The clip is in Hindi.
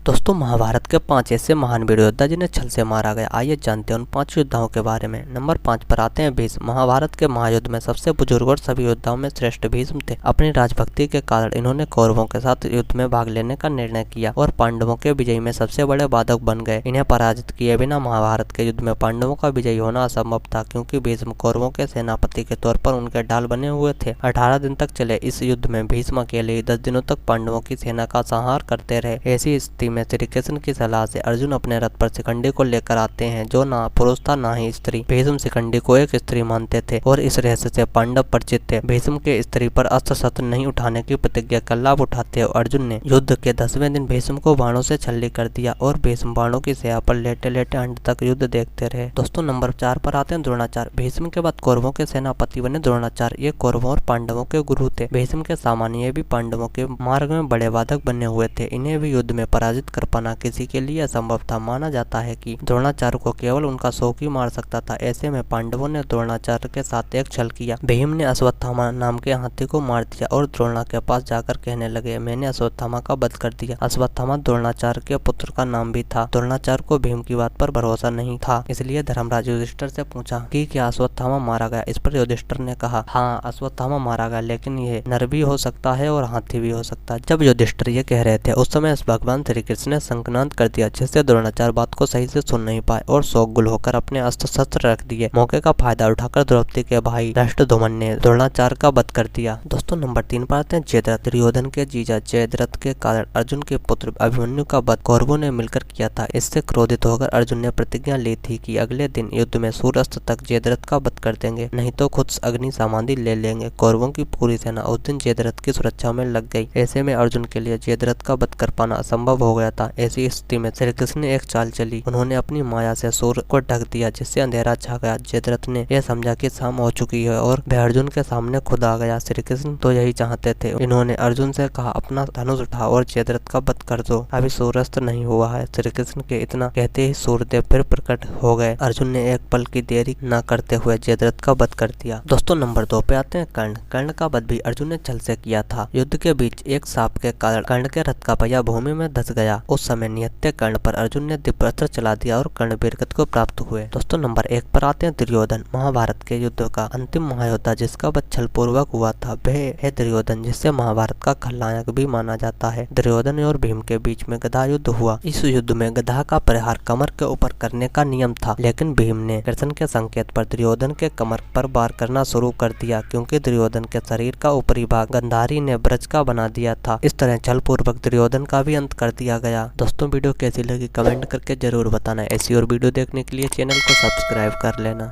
दोस्तों महाभारत के 5 ऐसे महान वीर योद्धा जिन्हें छल से मारा गया। आइए जानते हैं उन 5 योद्धाओं के बारे में। नंबर 5 पर आते हैं भीष्म। महाभारत के महायुद्ध में सबसे बुजुर्ग और सभी योद्धाओं में श्रेष्ठ भीष्म थे। अपनी राजभक्ति के कारण इन्होंने कौरवों के साथ युद्ध में भाग लेने का निर्णय किया और पांडवों के विजय में सबसे बड़े बाधक बन गए। इन्हें पराजित किए बिना महाभारत के युद्ध में पांडवों का विजय होना असंभव था, क्योंकि भीष्म कौरवों के सेनापति के तौर पर उनके ढाल बने हुए थे। 18 दिन तक चले इस युद्ध में भीष्म अकेले 10 दिनों तक पांडवों की सेना का संहार करते रहे। ऐसी स्थिति में श्री कृष्ण की सलाह से अर्जुन अपने रथ पर शिखंडी को लेकर आते हैं, जो ना पुरुष था ना ही स्त्री। भीष्म शिखंडी को एक स्त्री मानते थे और इस रहस्य से पांडव परिचित थे। भीष्म के स्त्री पर अस्त्र शस्त्र नहीं उठाने की प्रतिज्ञा का लाभ उठाते हुए अर्जुन ने युद्ध के 10वें दिन भीष्म को बाणों से छल्ली कर दिया और भीष्म बाणों की सेवा पर लेटे लेटे अंत तक युद्ध देखते रहे। दोस्तों नंबर 4 पर आते हैं द्रोणाचार्य। भीष्म के बाद कौरवों के सेनापति बने द्रोणाचार्य। ये कौरवों और पांडवों के गुरु थे। भीष्म के सामान्य ये भी पांडवों के मार्ग में बड़े बाधक बने हुए थे। इन्हें भी युद्ध में पराजित कर पाना किसी के लिए असंभव था। माना जाता है कि द्रोणाचार्य को केवल उनका शौक ही मार सकता था। ऐसे में पांडवों ने द्रोणाचार्य के साथ एक छल किया। भीम ने अश्वत्थामा नाम के हाथी को मार दिया और द्रोणा के पास जाकर कहने लगे, मैंने अश्वत्थामा का वध कर दिया। अश्वत्थामा द्रोणाचार्य के पुत्र का नाम भी था। द्रोणाचार्य को भीम की बात पर भरोसा नहीं था, इसलिए धर्मराज युधिष्ठिर से पूछा कि क्या अश्वत्थामा मारा गया। इस पर युधिष्ठिर ने कहा, हाँ अश्वत्थामा मारा गया, लेकिन यह नर भी हो सकता है और हाथी भी हो सकता है। जब युधिष्ठिर ये कह रहे थे उस समय भगवान श्री कृष्ण ने शंखनाद कर दिया, जिससे द्रोणाचार्य बात को सही से सुन नहीं पाए और शोकगुल होकर अपने अस्त्र शस्त्र रख दिए। मौके का फायदा उठाकर द्रौपदी के भाई धृष्टद्युम्न ने द्रोणाचार्य का वध कर दिया। दोस्तों नंबर 3 पर आते हैं जयद्रथ। दुर्योधन के जीजा जयद्रथ के कारण अर्जुन के पुत्र अभिमन्यु का वध कौरवों ने मिलकर किया था। इससे क्रोधित होकर अर्जुन ने प्रतिज्ञा ली थी कि अगले दिन युद्ध में सूर्यास्त तक जयद्रथ का वध कर देंगे, नहीं तो खुद अग्नि समाधि ले लेंगे। कौरवों की पूरी सेना उस दिन जयद्रथ की सुरक्षा में लग गई। ऐसे में अर्जुन के लिए जयद्रथ का वध कर पाना असंभव हो गया था। ऐसी स्थिति में श्री कृष्ण ने एक चाल चली। उन्होंने अपनी माया से सूर्य को ढक दिया, जिससे अंधेरा छा गया। जयद्रथ ने यह समझा कि शाम हो चुकी है और वह अर्जुन के सामने खुद आ गया। श्री कृष्ण तो यही चाहते थे। इन्होंने अर्जुन से कहा, अपना धनुष उठा और जयद्रथ का वध कर दो, अभी सूर्यास्त नहीं हुआ है। श्री कृष्ण के इतना कहते ही सूर्यदेव फिर प्रकट हो गए। अर्जुन ने एक पल की देरी न करते हुए जयद्रथ का वध कर दिया। दोस्तों नंबर 2 पे आते हैं कर्ण। कर्ण का वध भी अर्जुन ने छल से किया था। युद्ध के बीच एक सांप के कारण कर्ण के रथ का पहिया भूमि में धंस गया। उस समय निहत्थे कर्ण पर अर्जुन ने दिव्यास्त्र चला दिया और कर्ण वीरगति को प्राप्त हुए। दोस्तों नंबर 1 पर आते हैं दुर्योधन। महाभारत के युद्ध का अंतिम महायोद्धा जिसका वध छल पूर्वक हुआ था वह है दुर्योधन, जिससे महाभारत का खलनायक भी माना जाता है। दुर्योधन और भीम के बीच में गदा युद्ध हुआ। इस युद्ध में गदा का प्रहार कमर के ऊपर करने का नियम था, लेकिन भीम ने कृष्ण के संकेत पर दुर्योधन के कमर पर वार करना शुरू कर दिया, क्योंकि दुर्योधन के शरीर का ऊपरी भाग गंधारी ने ब्रज का बना दिया था। इस तरह छल पूर्वक दुर्योधन का भी अंत कर दिया गया। दोस्तों वीडियो कैसी लगी कमेंट करके जरूर बताना। ऐसी और वीडियो देखने के लिए चैनल को सब्सक्राइब कर लेना।